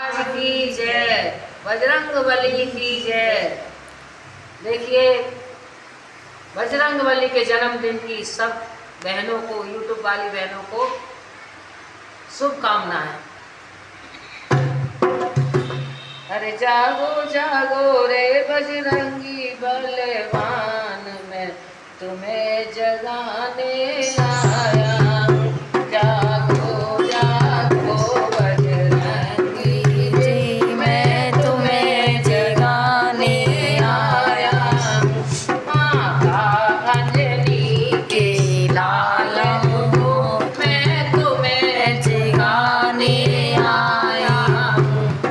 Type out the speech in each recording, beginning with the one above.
महाराज की जय, बजरंगबली की जय। देखिए, बजरंगबली के जन्मदिन की सब बहनों को, यूट्यूब वाली बहनों को शुभकामनाएं। अरे जागो जागो रे बजरंगी बलवान, मैं तुम्हें जगाने आया। जागो जागो बजरंगी जी, मैं तुम्हें जगाने आया। माता अंजलि के लाल हो, मैं तुम्हें जगाने आया।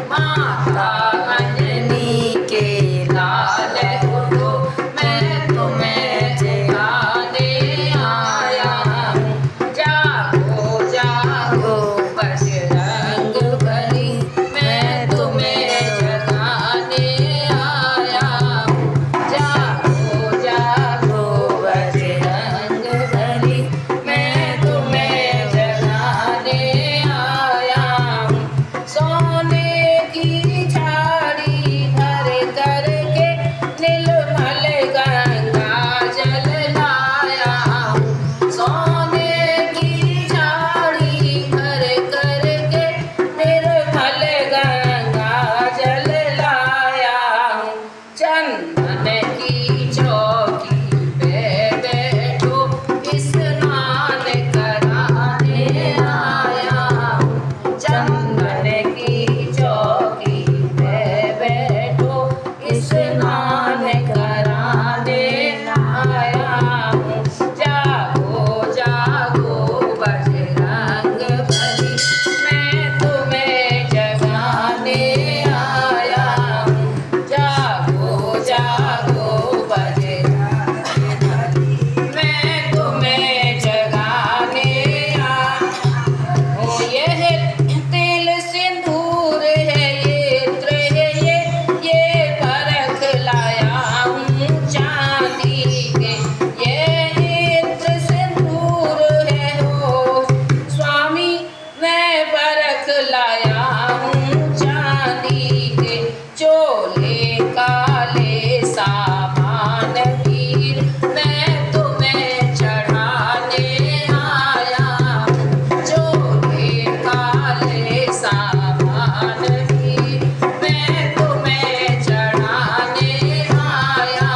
माता अंजलि के लाल हो, मैं तुम्हें जगाने आया। जागो जागो बजरंगबली, मैं तुम्हें जगाने आया। जागो जागो बजरंगबली, मैं तुम्हें जगाने आया। सोने की झाड़ी भर करके नीलमल गंगा जल लाया। सोने की झाड़ी भर करके निर्मल गंगा जल लाया। चंदन की चौकी पे बैठो, स्नान कराने आया। चंदन की चौकी पे बैठो, स्नान कराने आया। जागो जागो बजरंगबली, मैं तुम्हें जगाने आया। जागो जागो बजरंगबली, मैं तुम्हें जगाने आया। ओ यह तिल सिंदूर है, ये इत्र है, ये परख लाया हूँ चांदी के। ये इत्र सिंदूर है हो स्वामी, मैं परख लाया हूँ चांदी के। चोले काले सामान वीर, मैं तुम्हें चढ़ाने आया। चोले काले सामान वीर, मैं तुम्हें चढ़ाने आया।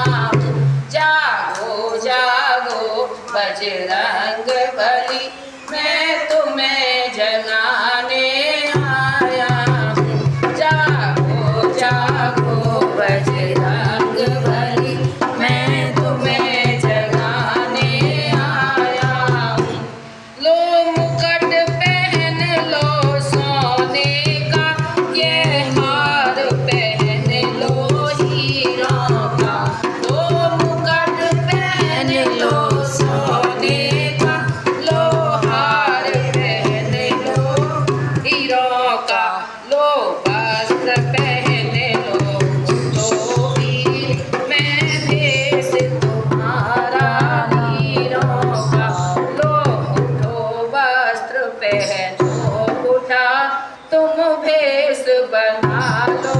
जागो जागो बजरंगबली, मैं तुम्हें जगाने आया। जागो जागो बजरंगबली, मैं तुम्हें जगाने आया। लो मुकुट पहन लो सोने का, ये हार पहन लो हीरों का। लो मुकुट पहन लो सोने का, लो हार पहन लो हीरों का। लो वस्त्र पहन लो तो वीर, मैं भेष तुम्हारा हीरों का। लो उठो वस्त्र पहनो उठा, तुम भेष बना लो